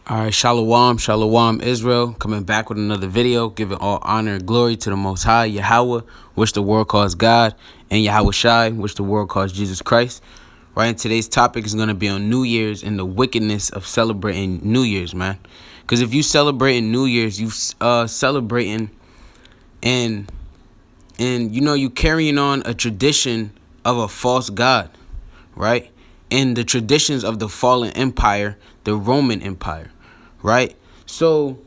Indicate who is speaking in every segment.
Speaker 1: All right, Shalom, Shalom, Israel, coming back with another video, giving all honor and glory to the Most High, Yahweh, which the world calls God, and Yahweh Shai, which the world calls Jesus Christ. Right, and today's topic is going to be on New Year's and the wickedness of celebrating New Year's, man. Because if you celebrating New Year's, you celebrating and you carrying on a tradition of a false god, right? And the traditions of the fallen empire, the Roman Empire, right? So,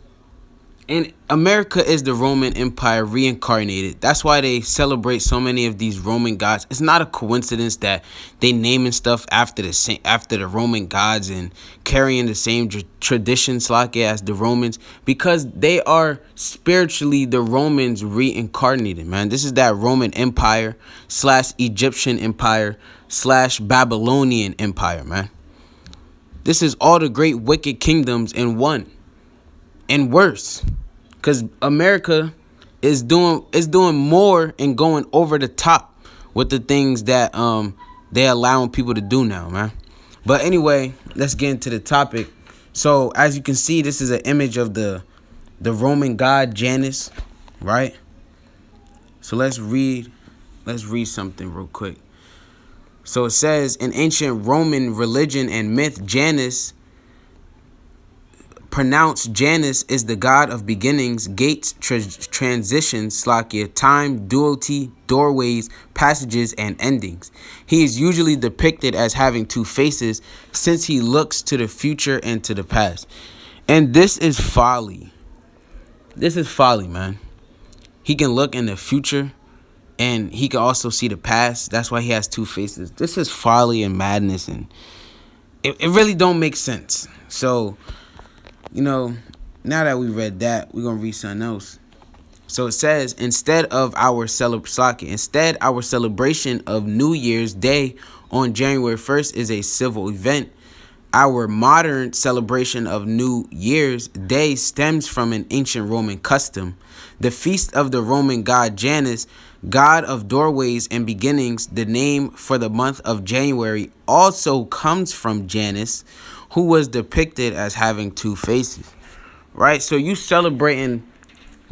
Speaker 1: and America is the Roman Empire reincarnated. That's why they celebrate so many of these Roman gods. It's not a coincidence that they naming stuff after the Roman gods and carrying the same traditions like it as the Romans, because they are spiritually the Romans reincarnated, man. This is that Roman Empire / Egyptian Empire / Babylonian Empire, man. This is all the great wicked kingdoms in one. And worse, because America is doing more and going over the top with the things that they allowing people to do now, man. But anyway, let's get into the topic. So as you can see, this is an image of the Roman god Janus, right? So let's read something real quick. So it says, in ancient Roman religion and myth, Janus, pronounced Janus, is the god of beginnings, gates, transitions, slakia, time, duality, doorways, passages, and endings. He is usually depicted as having two faces, since he looks to the future and to the past. And this is folly. This is folly, man. He can look in the future and he can also see the past. That's why he has two faces. This is folly and madness, and it really don't make sense. So, now that we read that, we're going to read something else. So it says, instead our celebration of New Year's Day on January 1st is a civil event. Our modern celebration of New Year's Day stems from an ancient Roman custom. The feast of the Roman god Janus, god of doorways and beginnings. The name for the month of January also comes from Janus, who was depicted as having two faces, right? So you celebrating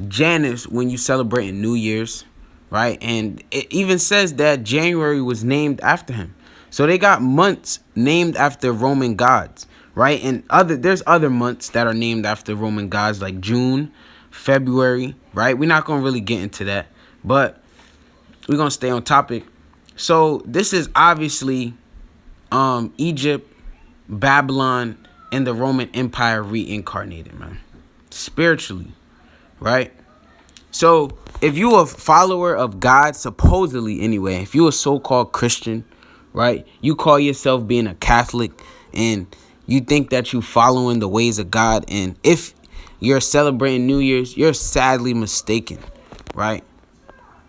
Speaker 1: Janus when you celebrating New Year's, right? And it even says that January was named after him. So they got months named after Roman gods, right? And there's other months that are named after Roman gods, like June, February, right? We're not going to really get into that, but we're going to stay on topic. So this is obviously Egypt, Babylon, and the Roman Empire reincarnated, man. Spiritually, right? So if you a follower of God, supposedly anyway, if you a so-called Christian, right, you call yourself being a Catholic and you think that you following the ways of God, and if you're celebrating New Year's, you're sadly mistaken, right?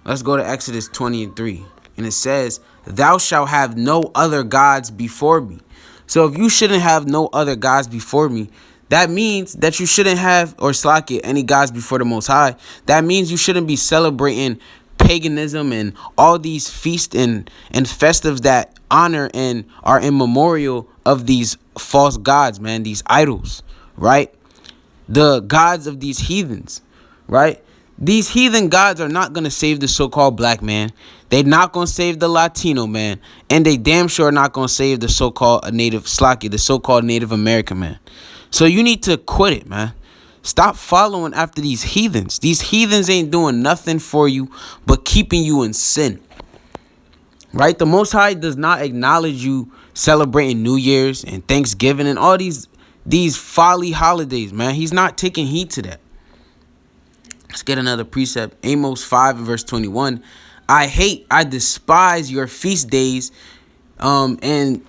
Speaker 1: Let's go to Exodus 20:3. And it says, thou shalt have no other gods before me. So if you shouldn't have no other gods before me, that means that you shouldn't have, or slack any gods before the Most High. That means you shouldn't be celebrating paganism and all these feasts and festives that honor and are in memorial of these false gods, man, these idols, right? The gods of these heathens, right? These heathen gods are not going to save the so-called black man. They're not going to save the Latino man. And they damn sure are not going to save the so-called the so-called Native American man. So you need to quit it, man. Stop following after these heathens. These heathens ain't doing nothing for you but keeping you in sin, right? The Most High does not acknowledge you celebrating New Year's and Thanksgiving and all these folly holidays, man. He's not taking heed to that. Let's get another precept. Amos 5:21. I despise your feast days. And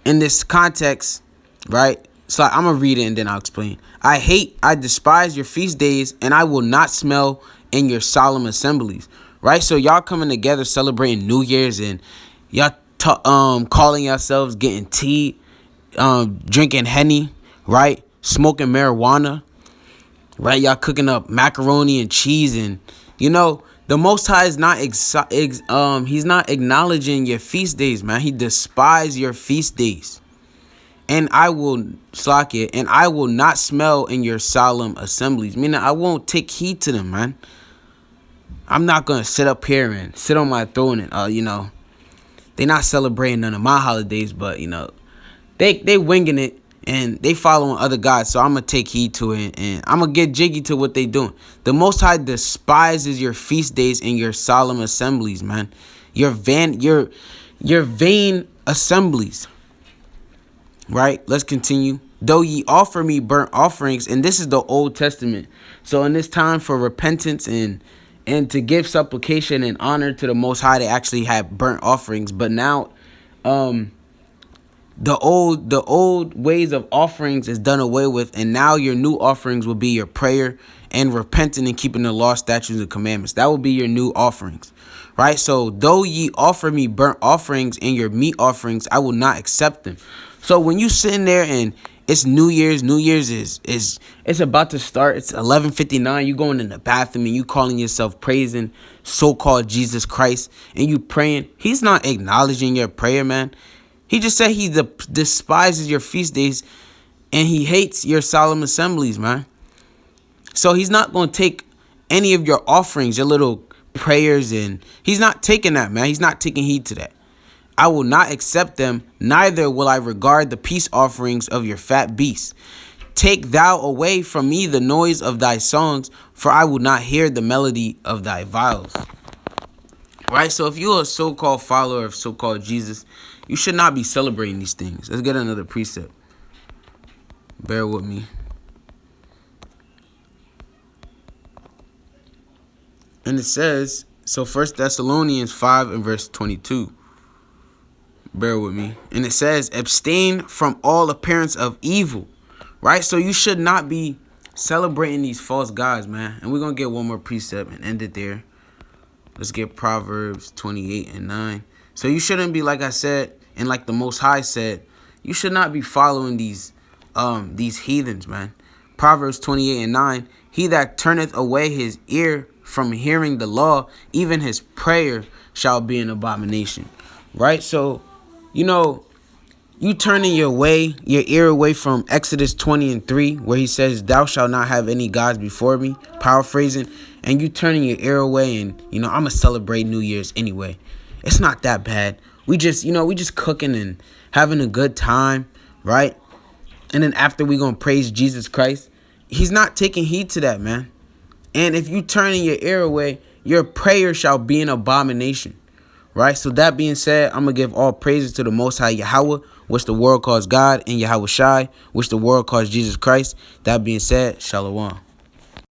Speaker 1: in this context, right? So I'm going to read it and then I'll explain. I despise your feast days, and I will not smell in your solemn assemblies. Right? So y'all coming together celebrating New Year's, and y'all calling yourselves getting tea, drinking Henny, right? Smoking marijuana, right? Y'all cooking up macaroni and cheese, and the Most High is not he's not acknowledging your feast days, man. He despises your feast days. and I will slack it, and I will not smell in your solemn assemblies. Meaning I won't take heed to them, man. I'm not gonna sit up here and sit on my throne and they not celebrating none of my holidays, but they winging it and they following other gods. So I'm gonna take heed to it and I'm gonna get jiggy to what they doing. The Most High despises your feast days and your solemn assemblies, man. Your vain assemblies. Right? Let's continue. Though ye offer me burnt offerings, and this is the Old Testament. So in this time for repentance and to give supplication and honor to the Most High, they actually had burnt offerings. But now, the old ways of offerings is done away with, and now your new offerings will be your prayer and repenting and keeping the law, statutes, and commandments. That will be your new offerings, right? So though ye offer me burnt offerings and your meat offerings, I will not accept them. So when you sitting there and it's New Year's is it's about to start. It's 11:59. You going in the bathroom and you calling yourself praising so-called Jesus Christ and you praying. He's not acknowledging your prayer, man. He just said he despises your feast days and he hates your solemn assemblies, man. So he's not going to take any of your offerings, your little prayers, and he's not taking that, man. He's not taking heed to that. I will not accept them, neither will I regard the peace offerings of your fat beasts. Take thou away from me the noise of thy songs, for I will not hear the melody of thy viols. Right? So if you're a so-called follower of so-called Jesus, you should not be celebrating these things. Let's get another precept. Bear with me. And it says, so 1 Thessalonians 5 and verse 22. Bear with me. And it says, abstain from all appearance of evil. Right? So you should not be celebrating these false gods, man. And we're going to get one more precept and end it there. Let's get Proverbs 28 and 9. So you shouldn't be, like I said, and like the Most High said, you should not be following these heathens, man. Proverbs 28 and 9. He that turneth away his ear from hearing the law, even his prayer shall be an abomination. Right? So, you turning your ear away from Exodus 20 and 3, where he says, thou shalt not have any gods before me, paraphrasing, and you turning your ear away and, I'm going to celebrate New Year's anyway. It's not that bad. We just cooking and having a good time, right? And then after we going to praise Jesus Christ, he's not taking heed to that, man. And if you turning your ear away, your prayer shall be an abomination. Right? So that being said, I'm going to give all praises to the Most High Yahweh, which the world calls God, and Yahweh Shai, which the world calls Jesus Christ. That being said, Shalom.